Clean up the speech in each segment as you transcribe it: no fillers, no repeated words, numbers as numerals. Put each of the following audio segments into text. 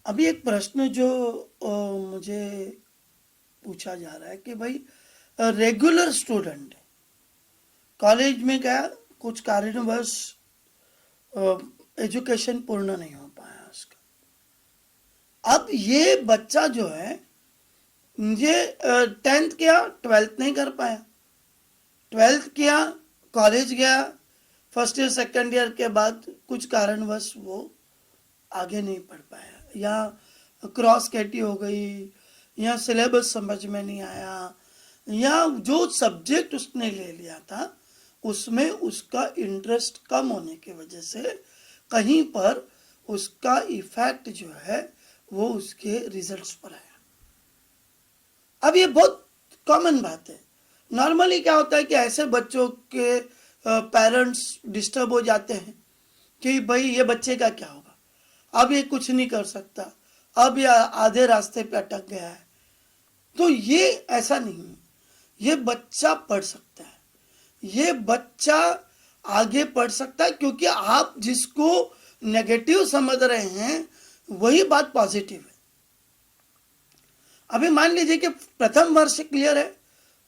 अभी एक प्रश्न जो मुझे पूछा जा रहा है कि भाई रेगुलर स्टूडेंट कॉलेज में गया, कुछ कारणवश एजुकेशन पूर्ण नहीं हो पाया उसका। अब ये बच्चा जो है, ये 10th किया, 12th नहीं कर पाया, 12th किया, कॉलेज गया, फर्स्ट ईयर सेकेंड ईयर के बाद कुछ कारणवश वो आगे नहीं पढ़ पाया, या क्रॉस कैटी हो गई, या सिलेबस समझ में नहीं आया, या जो सब्जेक्ट उसने ले लिया था उसमें उसका इंटरेस्ट कम होने की वजह से कहीं पर उसका इफेक्ट जो है वो उसके रिजल्ट्स पर आया। अब ये बहुत कॉमन बात है। नॉर्मली क्या होता है कि ऐसे बच्चों के पेरेंट्स डिस्टर्ब हो जाते हैं कि भाई ये बच्चे का क्या होगा, अब ये कुछ नहीं कर सकता, अब ये आधे रास्ते पे अटक गया है। तो ये ऐसा नहीं है, ये बच्चा पढ़ सकता है, ये बच्चा आगे पढ़ सकता है, क्योंकि आप जिसको नेगेटिव समझ रहे हैं वही बात पॉजिटिव है। अभी मान लीजिए कि प्रथम वर्ष क्लियर है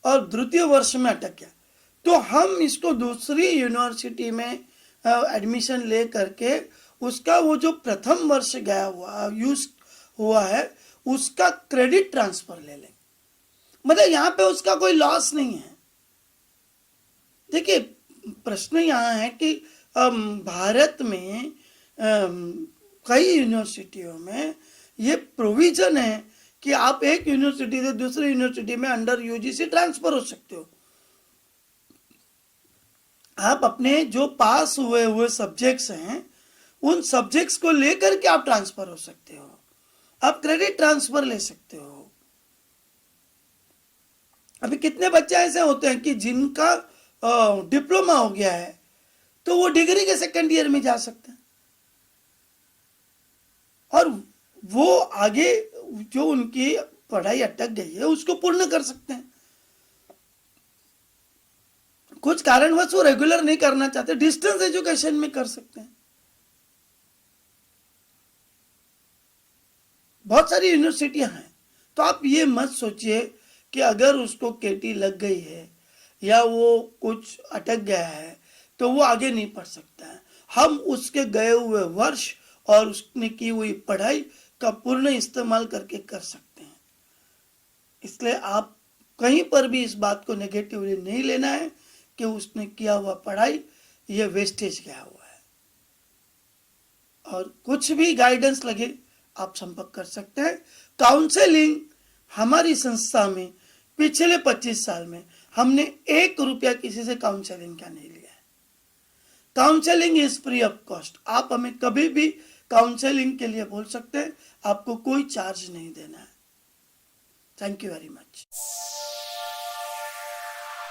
और द्वितीय वर्ष में अटक गया, तो हम इसको दूसरी यूनिवर्सिटी में एडमिशन ले करके उसका वो जो प्रथम वर्ष गया हुआ यूज हुआ है उसका क्रेडिट ट्रांसफर ले लेंगे। मतलब यहाँ पे उसका कोई लॉस नहीं है। देखिए, प्रश्न यहाँ है कि भारत में कई यूनिवर्सिटियों में ये प्रोविजन है कि आप एक यूनिवर्सिटी से दूसरी यूनिवर्सिटी में अंडर यूजीसी ट्रांसफर हो सकते हो। आप अपने जो पास हुए सब्जेक्ट्स हैं उन सब्जेक्ट्स को लेकर के आप ट्रांसफर हो सकते हो, आप क्रेडिट ट्रांसफर ले सकते हो। अभी कितने बच्चे ऐसे होते हैं कि जिनका डिप्लोमा हो गया है तो वो डिग्री के सेकंड ईयर में जा सकते हैं और वो आगे जो उनकी पढ़ाई अटक गई है उसको पूर्ण कर सकते हैं। कुछ कारणवश वो रेगुलर नहीं करना चाहते, डिस्टेंस एजुकेशन में कर सकते हैं। बहुत सारी यूनिवर्सिटियां हैं। तो आप ये मत सोचिए कि अगर उसको केटी लग गई है या वो कुछ अटक गया है तो वो आगे नहीं पढ़ सकता है। हम उसके गए हुए वर्ष और उसने की हुई पढ़ाई का पूर्ण इस्तेमाल करके कर सकते हैं। इसलिए आप कहीं पर भी इस बात को नेगेटिवली नहीं लेना है कि उसने किया हुआ पढ़ाई ये वेस्टेज गया हुआ है। और कुछ भी गाइडेंस लगे आप संपर्क कर सकते हैं। काउंसलिंग हमारी संस्था में पिछले 25 साल में हमने 1 रुपया किसी से काउंसलिंग का नहीं लिया है। Counselling is free of cost. आप हमें कभी भी काउंसलिंग के लिए बोल सकते हैं, आपको कोई चार्ज नहीं देना है। Thank you very much.